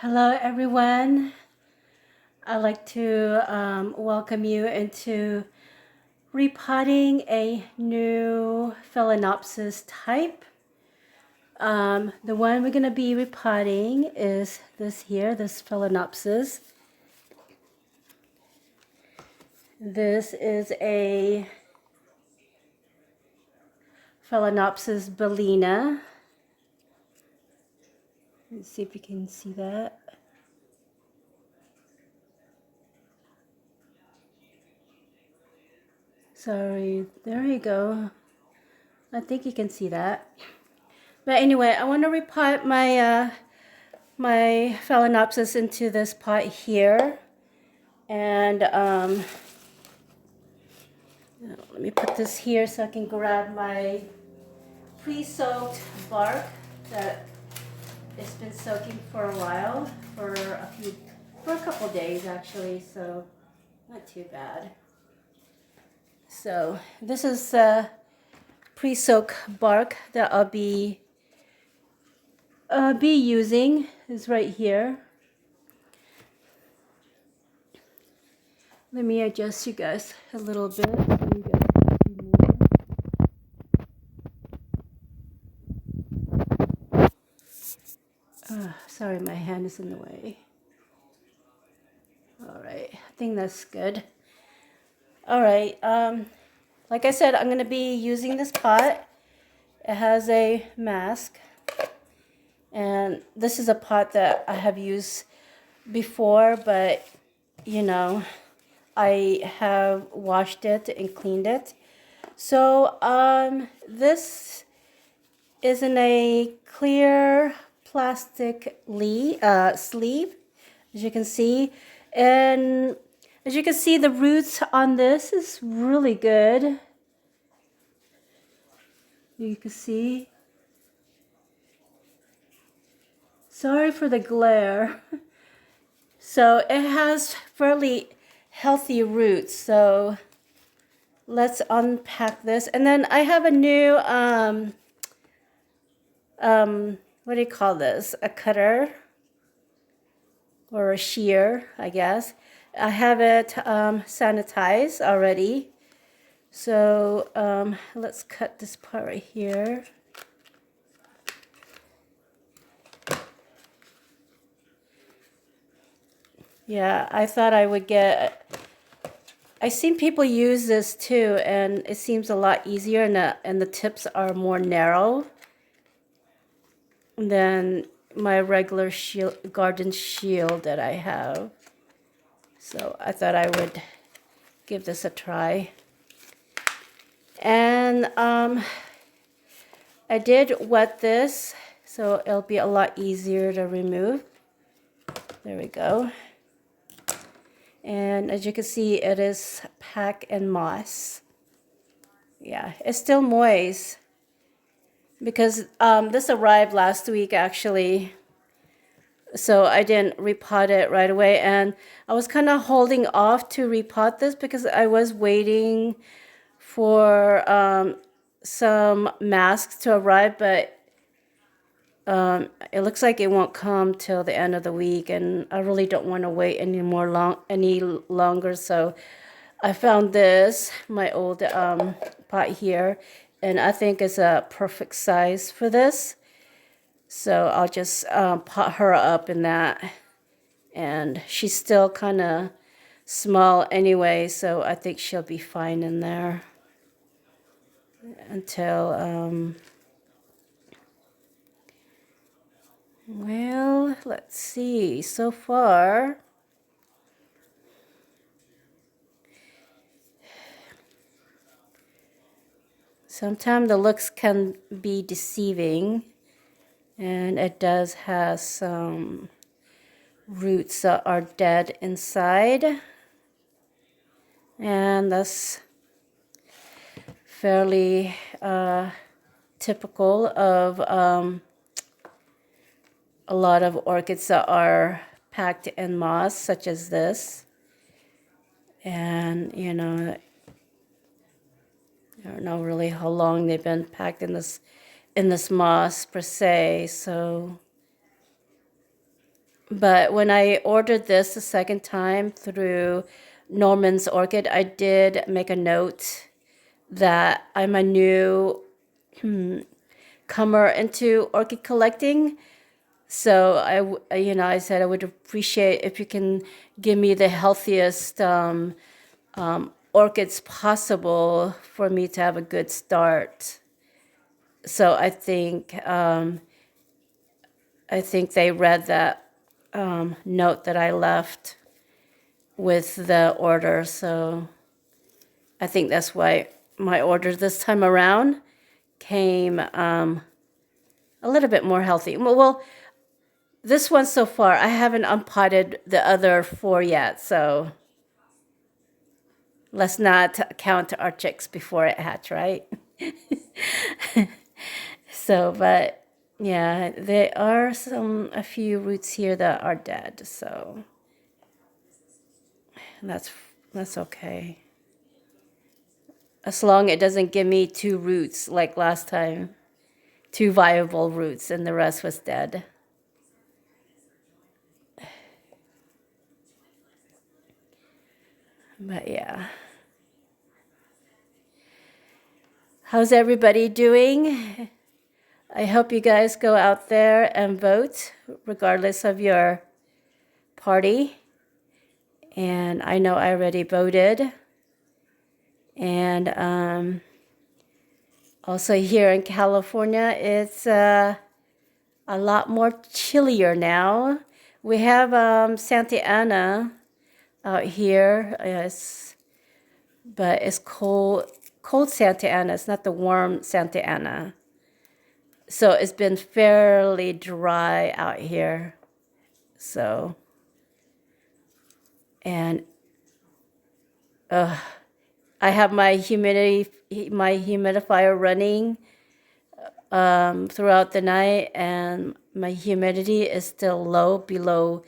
Hello, everyone. I'd like to welcome you into repotting a new Phalaenopsis type. The one we're going to be repotting is this here, this Phalaenopsis. This is a Phalaenopsis bellina. Let's see if you can see that. Sorry, there you go. I think you can see that. But anyway, I want to repot my Phalaenopsis into this pot here. And let me put this here so I can grab my pre-soaked bark that it's been soaking for a while, for a couple days actually, so not too bad. So this is pre-soaked bark that I'll be using. Is right here. Let me adjust you guys a little bit so you guys can see more. Sorry, my hand is in the way. All right, I think that's good. All right, like I said, I'm going to be using this pot. It has a mask, and this is a pot that I have used before, but you know, I have washed it and cleaned it. So this is in a clear plastic sleeve, as you can see, and as you can see, the roots on this is really good. You can see. Sorry for the glare. So it has fairly healthy roots. So let's unpack this. And then I have a new, what do you call this? A cutter or a shear, I guess. I have it sanitized already. So let's cut this part right here. Yeah, I thought I would get, I've seen people use this too, and it seems a lot easier, and the tips are more narrow than my regular garden shield that I have. So I thought I would give this a try. And I did wet this, so it'll be a lot easier to remove. There we go. And as you can see, it is packed in moss. Yeah, it's still moist because this arrived last week actually. So I didn't repot it right away. And I was kind of holding off to repot this because I was waiting for some masks to arrive, but it looks like it won't come till the end of the week, and I really don't want to wait any longer. So I found this, my old pot here, and I think it's a perfect size for this. So I'll just pot her up in that, and she's still kind of small anyway, so I think she'll be fine in there until well, let's see. So far, sometimes the looks can be deceiving, and it does have some roots that are dead inside, and that's fairly typical of a lot of orchids that are packed in moss, such as this. And you know, I don't know really how long they've been packed in this moss per se. So But when I ordered this the second time through Norman's Orchid, I did make a note that I'm a new comer into orchid collecting. So I said I would appreciate if you can give me the healthiest orchids possible for me to have a good start. So I think they read that note that I left with the order. So I think that's why my order this time around came a little bit more healthy. Well, this one so far, I haven't unpotted the other 4 yet, so let's not count our chicks before it hatch, right? So, but yeah, there are a few roots here that are dead, so that's that's okay. As long as it doesn't give me 2 roots like last time, 2 viable roots, and the rest was dead. But yeah. How's everybody doing? I hope you guys go out there and vote, regardless of your party. And I know I already voted. And also here in California, it's a lot more chillier now. We have Santa Ana out here. But it's cold Santa Ana. It's not the warm Santa Ana. So it's been fairly dry out here. So, and I have my humidifier running throughout the night, and my humidity is still low, below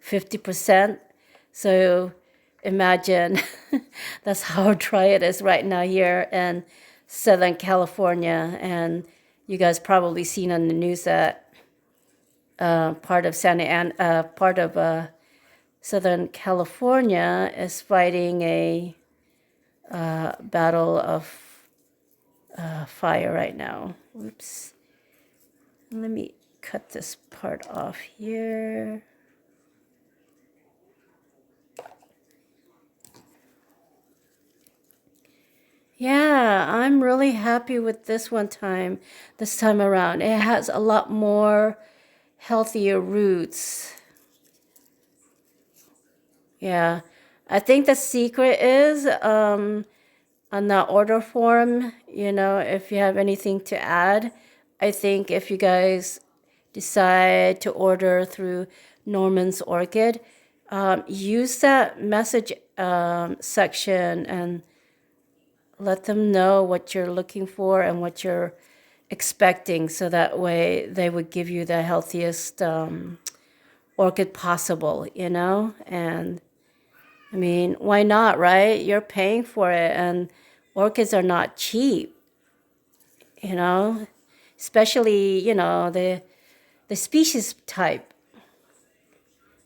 50%. So imagine that's how dry it is right now here in Southern California. And you guys probably seen on the news that part of Southern California is fighting a battle of fire right now. Oops. Let me cut this part off here. Yeah, I'm really happy with this time around. It has a lot more healthier roots. Yeah, I think the secret is on the order form, if you have anything to add, I think if you guys decide to order through Norman's Orchid, use that message section and let them know what you're looking for and what you're expecting, so that way they would give you the healthiest orchid possible, and I mean, why not, right? You're paying for it, and orchids are not cheap, especially, the species type.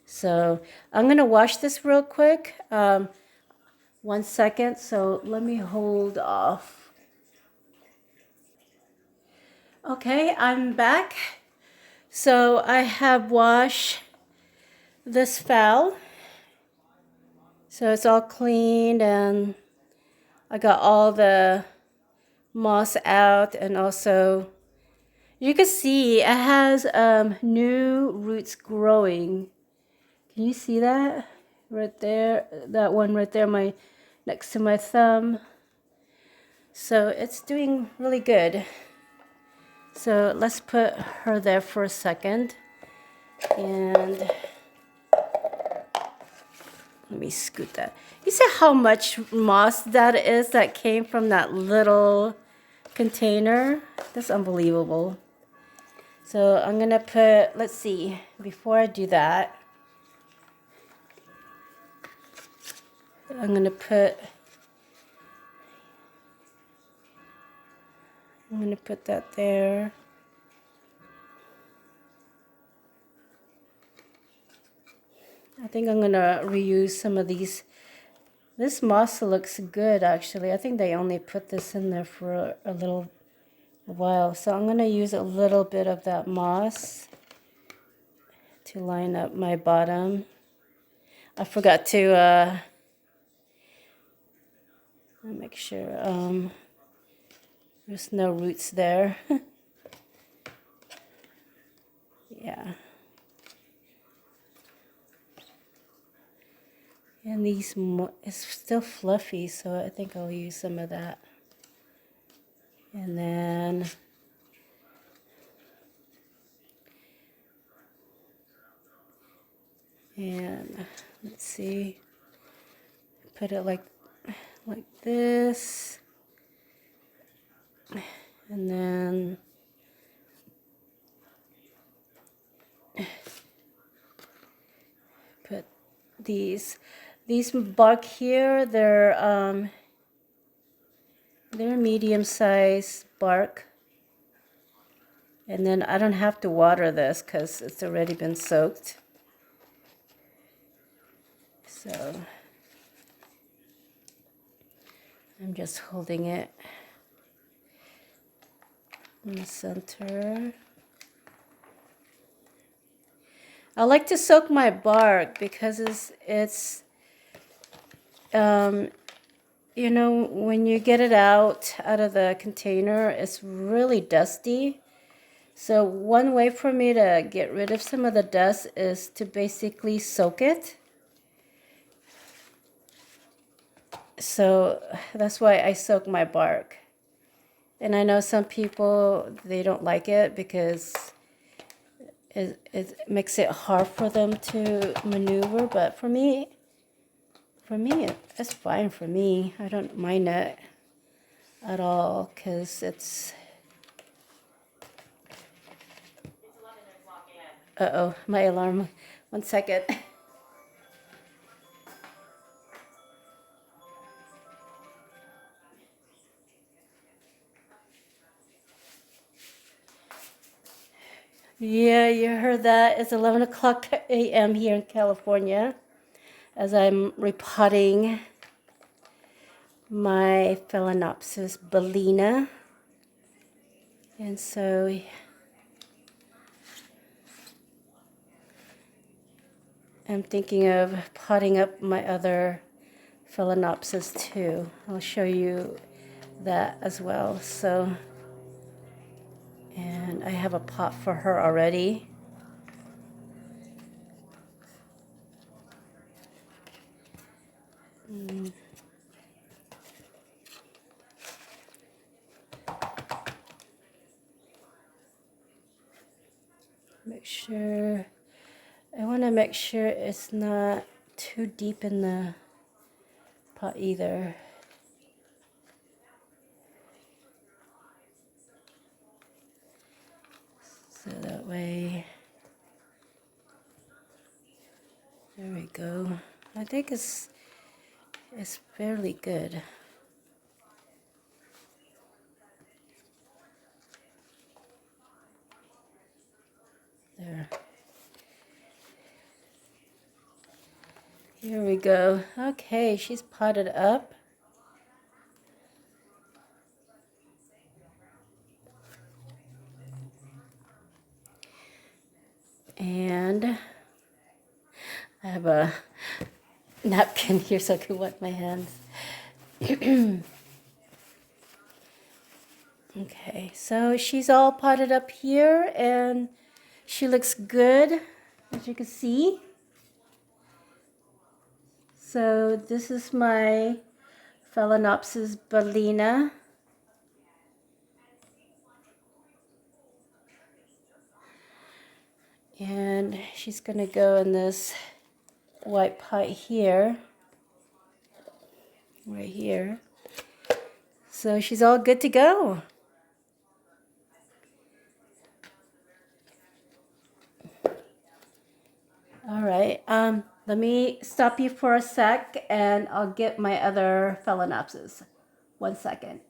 So I'm going to wash this real quick. 1 second, so let me hold off. Okay, I'm back. So I have washed this fowl. So it's all cleaned, and I got all the moss out, and also you can see it has new roots growing. Can you see that right there? That one right there, next to my thumb. So it's doing really good. So let's put her there for a second, and let me scoot that. You see how much moss that is that came from that little container? That's unbelievable. So I'm gonna put, let's see, before I do that, I'm gonna put that there. I think I'm gonna reuse some of these. This moss looks good actually. I think they only put this in there for a little while. So I'm gonna use a little bit of that moss to line up my bottom. I forgot to make sure there's no roots there. Yeah. And it's still fluffy, so I think I'll use some of that. And then let's see, put it like this, and then put these bark here. They're medium-sized bark, and then I don't have to water this because it's already been soaked. So I'm just holding it in the center. I like to soak my bark because it's you know, when you get it out of the container, it's really dusty. So one way for me to get rid of some of the dust is to basically soak it. So that's why I soak my bark. And I know some people, they don't like it because it makes it hard for them to maneuver. But for me, it's fine for me. I don't mind it at all because it's... Uh-oh, my alarm. 1 second. Yeah, you heard that. It's 11 o'clock a.m. here in California as I'm repotting my Phalaenopsis bellina. And so I'm thinking of potting up my other Phalaenopsis too. I'll show you that as well. So, and I have a pot for her already. Make sure, I want to make sure it's not too deep in the pot either. So that way, there we go. I think it's fairly good. There. Here we go. Okay, she's potted up. And I have a napkin here so I can wipe my hands. Okay, so she's all potted up here and she looks good, as you can see. So this is my Phalaenopsis bellina. And she's gonna go in this white pot here, right here. So she's all good to go. All right, let me stop you for a sec and I'll get my other Phalaenopsis. 1 second.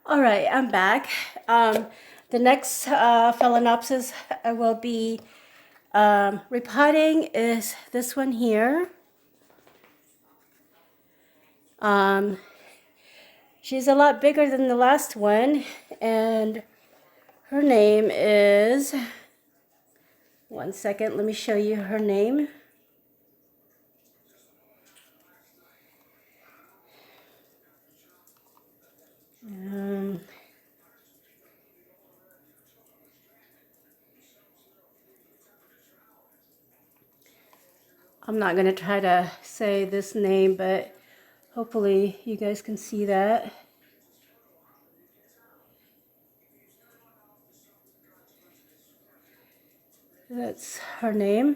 All right, I'm back. The next Phalaenopsis I will be Repotting is this one here. She's a lot bigger than the last one, and her name is, one second, let me show you her name. I'm not going to try to say this name, but hopefully you guys can see that. That's her name.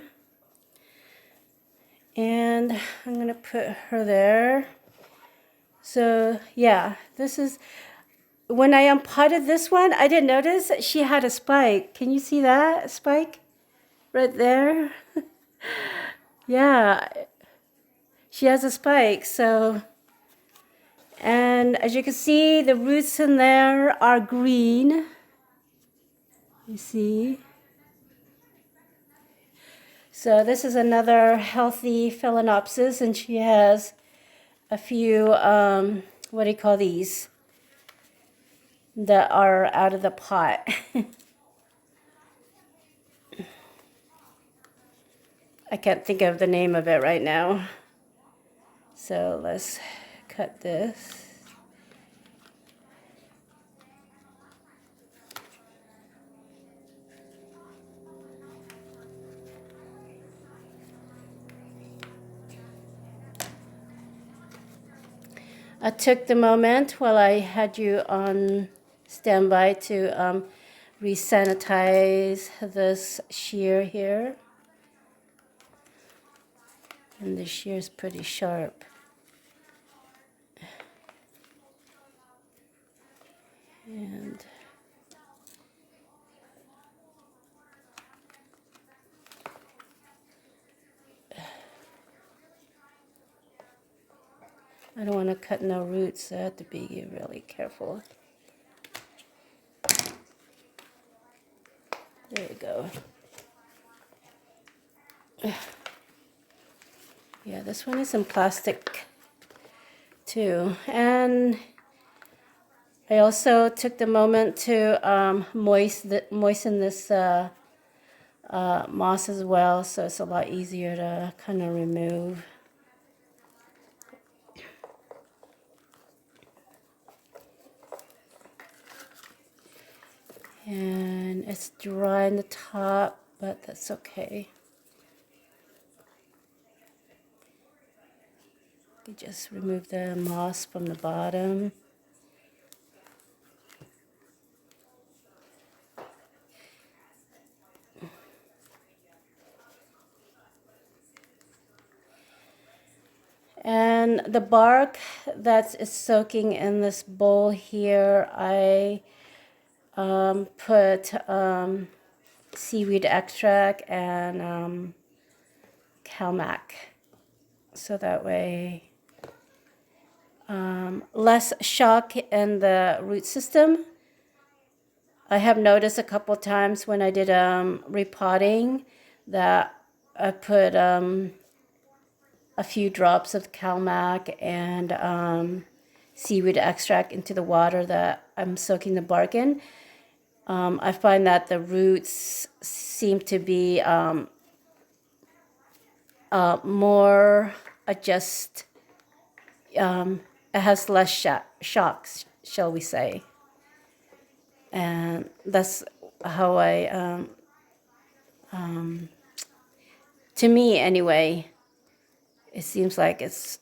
And I'm going to put her there. So yeah, this is, when I unpotted this one, I didn't notice she had a spike. Can you see that spike right there? Yeah, she has a spike. So, and as you can see, the roots in there are green. You see? So this is another healthy Phalaenopsis, and she has a few, what do you call these, that are out of the pot. I can't think of the name of it right now. So let's cut this. I took the moment while I had you on standby to re-sanitize this shear here. And the shear is pretty sharp. And I don't want to cut no roots, so I have to be really careful. There you go. Yeah, this one is in plastic too. And I also took the moment to moisten this moss as well, so it's a lot easier to kind of remove. And it's dry on the top, but that's okay. You just remove the moss from the bottom. And the bark that is soaking in this bowl here, I put seaweed extract and Calmac, so that way less shock in the root system. I have noticed a couple times when I did repotting that I put a few drops of Calmac and seaweed extract into the water that I'm soaking the bark in. I find that the roots seem to be more adjust. It has less shocks, shall we say. And that's how I, to me anyway, it seems like it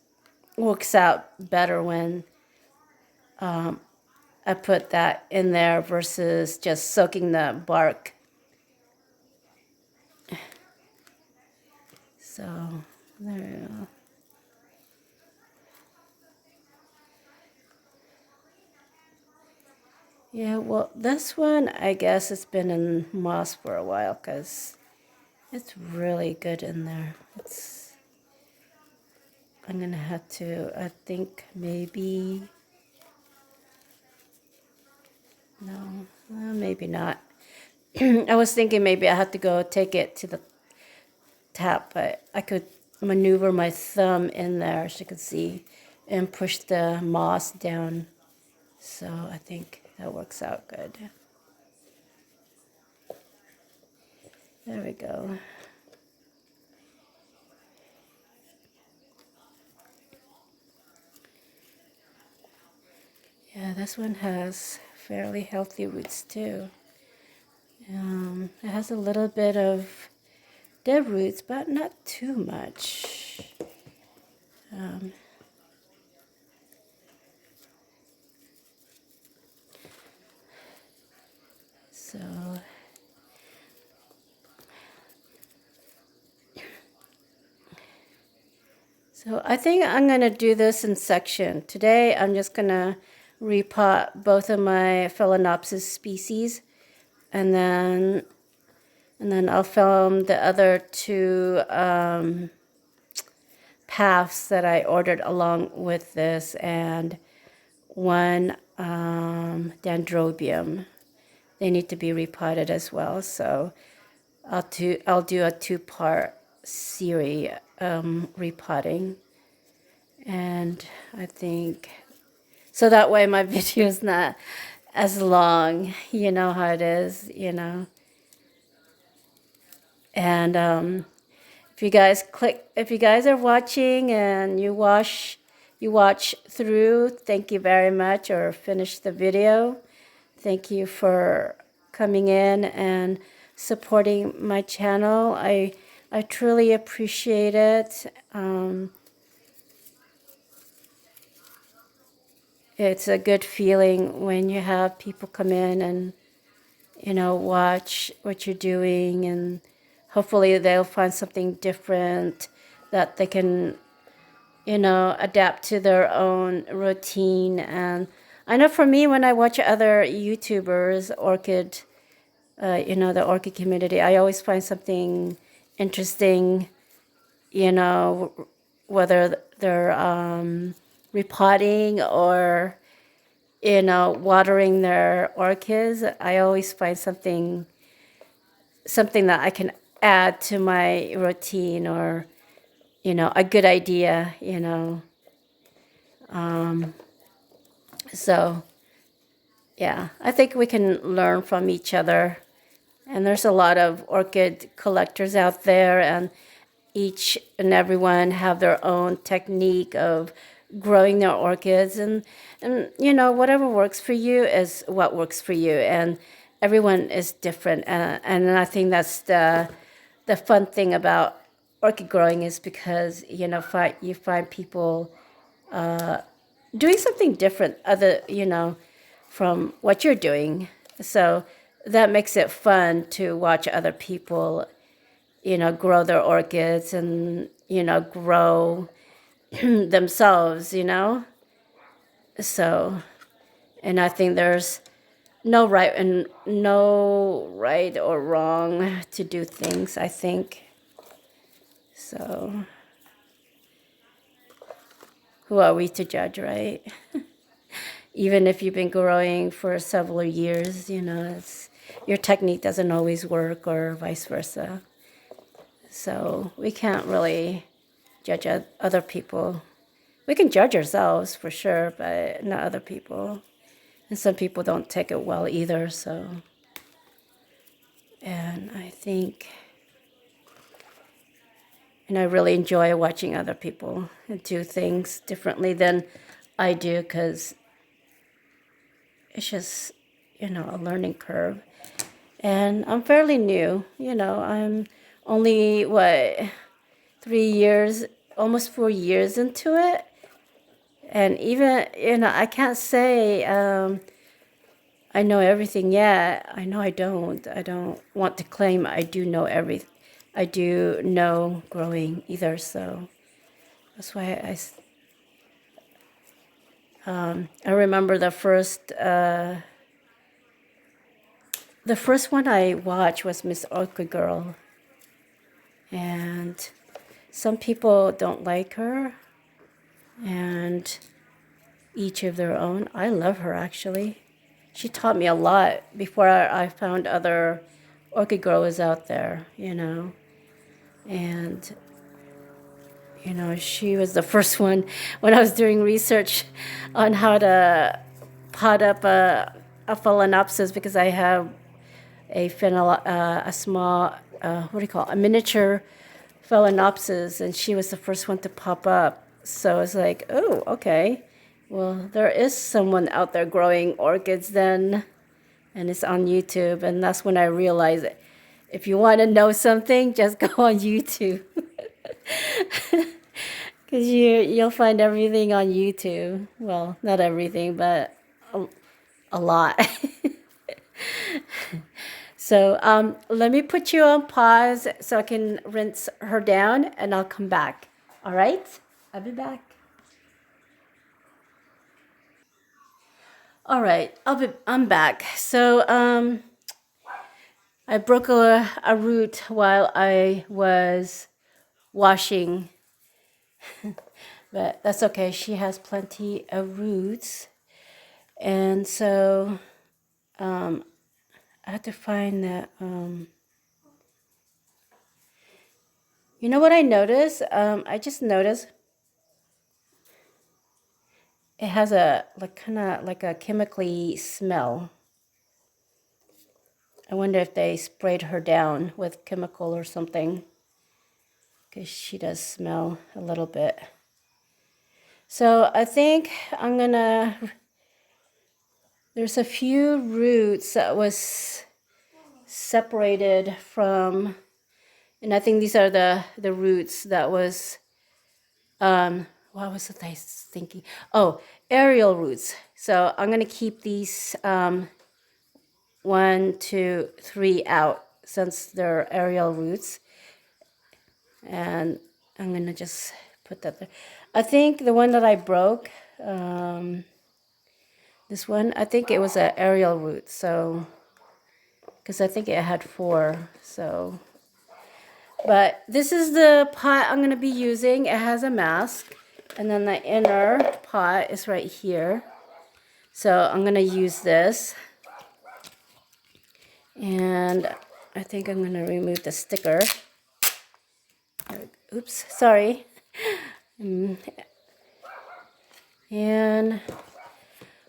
works out better when I put that in there versus just soaking the bark. So there you go. Yeah, well, this one, I guess it's been in moss for a while because it's really good in there. I'm going to have to, I think maybe, no, maybe not. I was thinking maybe I have to go take it to the tap, but I could maneuver my thumb in there, as you can see, and push the moss down. So I think that works out good. There we go. Yeah, this one has fairly healthy roots too. It has a little bit of dead roots, but not too much. So I think I'm going to do this in section. Today I'm just going to repot both of my Phalaenopsis species, and then I'll film the other two paths that I ordered along with this, and one Dendrobium. They need to be repotted as well, so I'll do a two-part series repotting, and I think so that way my video is not as long. You know how it is, you know. And if you guys are watching and you watch through, thank you very much, or finish the video. Thank you for coming in and supporting my channel. I truly appreciate it. It's a good feeling when you have people come in and, you know, watch what you're doing, and hopefully they'll find something different that they can, you know, adapt to their own routine. And I know for me, when I watch other YouTubers, you know, the orchid community, I always find something interesting, you know, whether they're repotting or, you know, watering their orchids. I always find something that I can add to my routine, or, you know, a good idea, you know. So, yeah, I think we can learn from each other. And there's a lot of orchid collectors out there, and each and everyone have their own technique of growing their orchids, and you know, whatever works for you is what works for you, and everyone is different, and I think that's the fun thing about orchid growing, is because, you know, you find people doing something different, other, you know, from what you're doing. So that makes it fun to watch other people, you know, grow their orchids and, you know, grow themselves, you know. So, and I think there's no right or wrong to do things, I think. So, who are we to judge, right? Even if you've been growing for several years, you know, your technique doesn't always work, or vice versa. So we can't really judge other people. We can judge ourselves for sure, but not other people. And some people don't take it well either, so. And I think, and I really enjoy watching other people do things differently than I do, because it's just, you know, a learning curve. And I'm fairly new, you know, I'm only, 3 years, almost 4 years into it. And even, you know, I can't say I know everything yet. I know I don't. I don't want to claim I do know everything. I do know growing either, so that's why I remember the first one I watched was Miss Orchid Girl, and some people don't like her, and each of their own. I love her, actually. She taught me a lot before I found other orchid growers out there, you know. And you know, she was the first one when I was doing research on how to pot up a phalaenopsis, because I have a small, what do you call it? A miniature phalaenopsis, and she was the first one to pop up. So it's like, oh, okay. Well, there is someone out there growing orchids then, and it's on YouTube. And that's when I realized that if you want to know something, just go on YouTube. Because you'll find everything on YouTube. Well, not everything, but a lot. So let me put you on pause so I can rinse her down, and I'll come back. All right? I'll be back. All right, I'm back. So I broke a root while I was washing, but that's okay. She has plenty of roots. And so I have to find that. You know what I noticed? I just noticed it has a kind of like a chemically smell. I wonder if they sprayed her down with chemical or something, because she does smell a little bit. So I think I'm gonna. There's a few roots that was separated from, and I think these are the roots that was. What was it I was thinking? Oh, aerial roots. So I'm gonna keep these 1, 2, 3 out since they're aerial roots, and I'm gonna just put that there. I think the one that I broke, this one, I think it was an aerial root. So, because I think it had 4. So, but this is the pot I'm gonna be using. It has a mask, and then the inner pot is right here. So I'm gonna use this, and I think I'm gonna remove the sticker. Oops, sorry. And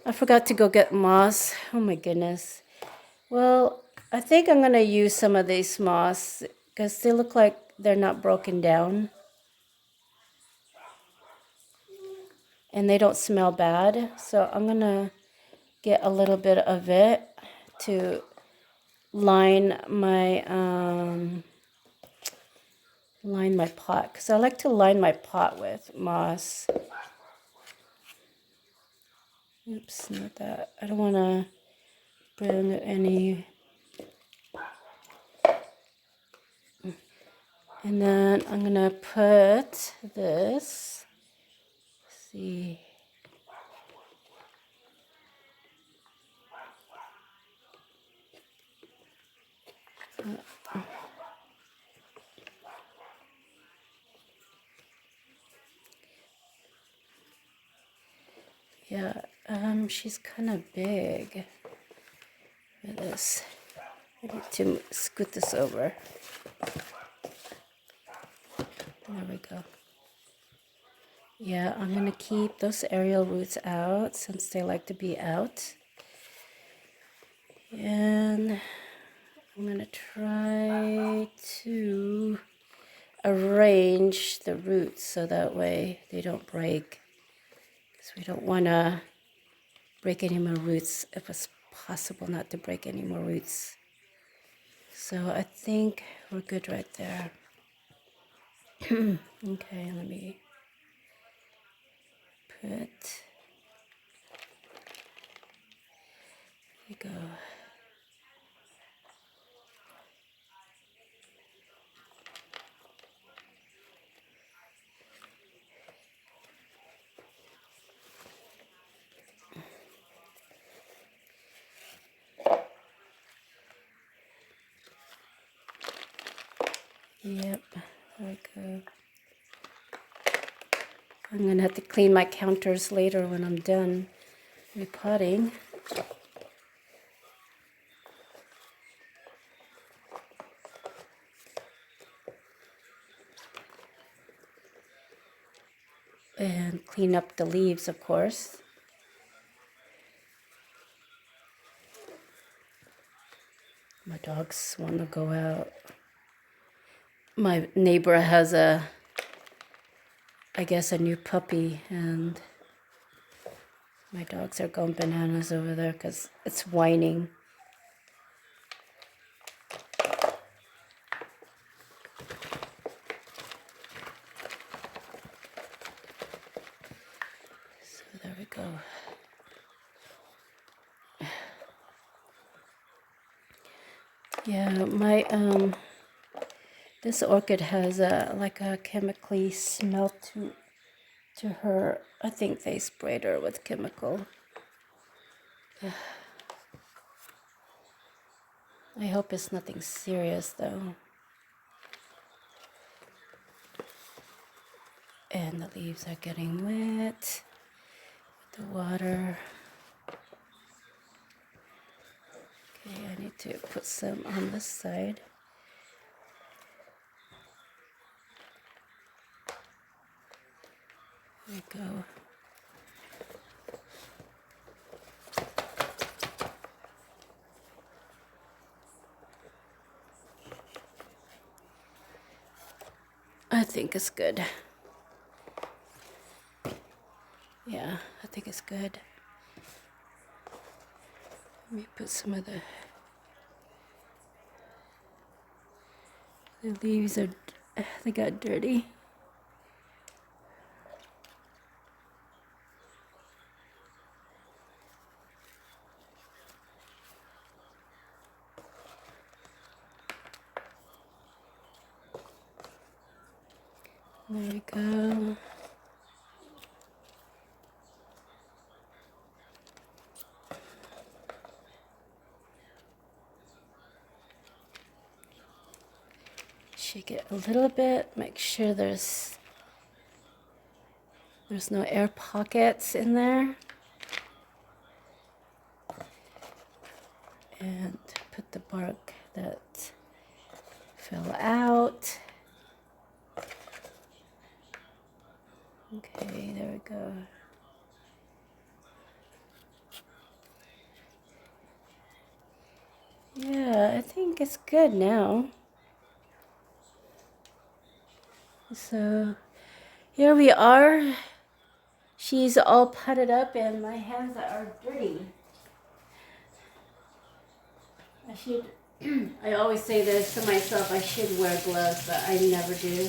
I forgot to go get moss. Oh my goodness. Well, I think I'm gonna use some of these moss because they look like they're not broken down. And they don't smell bad. So I'm gonna get a little bit of it to line my pot, because I like to line my pot with moss. Oops, not that. I don't want to bring any. And then I'm gonna put this. Let's see. Yeah, she's kind of big for this. I need to scoot this over. There we go. Yeah, I'm gonna keep those aerial roots out since they like to be out. And I'm gonna try to arrange the roots so that way they don't break. Because we don't wanna break any more roots if it's possible not to break any more roots. So I think we're good right there. Okay, let me put, there we go. Yep, there we go. I'm gonna have to clean my counters later when I'm done repotting. and clean up the leaves, of course. My dogs want to go out. My neighbor has I guess, a new puppy, and my dogs are going bananas over there because it's whining. So there we go. Yeah, my this orchid has like a chemically smell to her. I think they sprayed her with chemical. I hope it's nothing serious though. And the leaves are getting wet with the water. Okay, I need to put some on this side. There we go. I think it's good. Yeah, I think it's good. Let me put some of the leaves they got dirty. There we go. Shake it a little bit, make sure there's no air pockets in there. And put the bark that fell out. Okay, there we go. Yeah, I think it's good now. So here we are. She's all putted up and my hands are dirty. I always say this to myself, I should wear gloves, but I never do.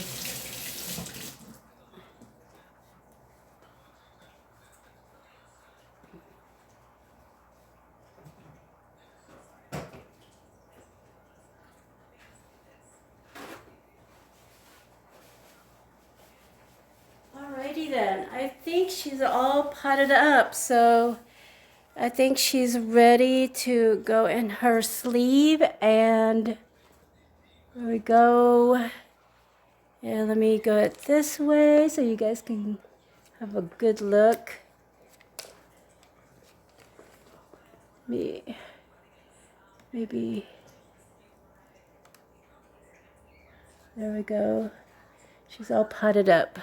Alrighty then, I think she's all potted up, so I think she's ready to go in her sleeve, and there we go. And let me go it this way so you guys can have a good look. Maybe there we go. She's all potted up.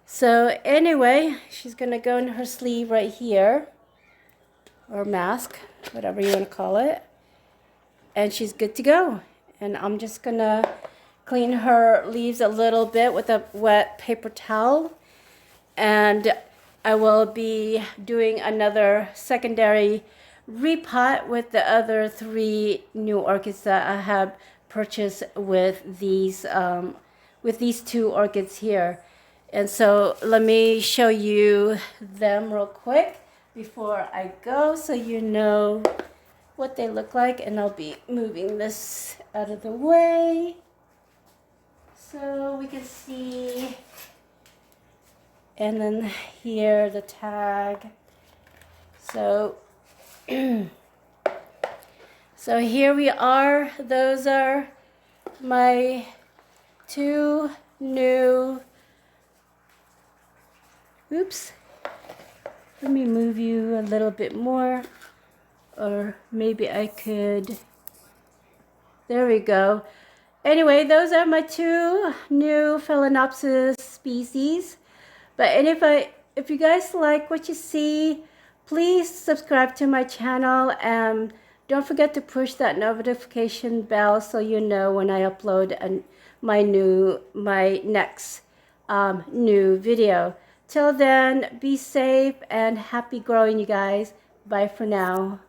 So anyway, she's gonna go in her sleeve right here, or mask, whatever you want to call it, and she's good to go. And I'm just gonna clean her leaves a little bit with a wet paper towel, and I will be doing another secondary repot with the other 3 new orchids that I have purchased with these 2 orchids here. And so let me show you them real quick before I go so you know what they look like. And I'll be moving this out of the way so we can see. And then here the tag. So so here we are. Those are my 2 new, oops, let me move you a little bit more, or maybe I could, there we go. Anyway, those are my 2 new Phalaenopsis species But if you guys like what you see, please subscribe to my channel and don't forget to push that notification bell so you know when I upload my next new video. Till then, be safe and happy growing, you guys. Bye for now.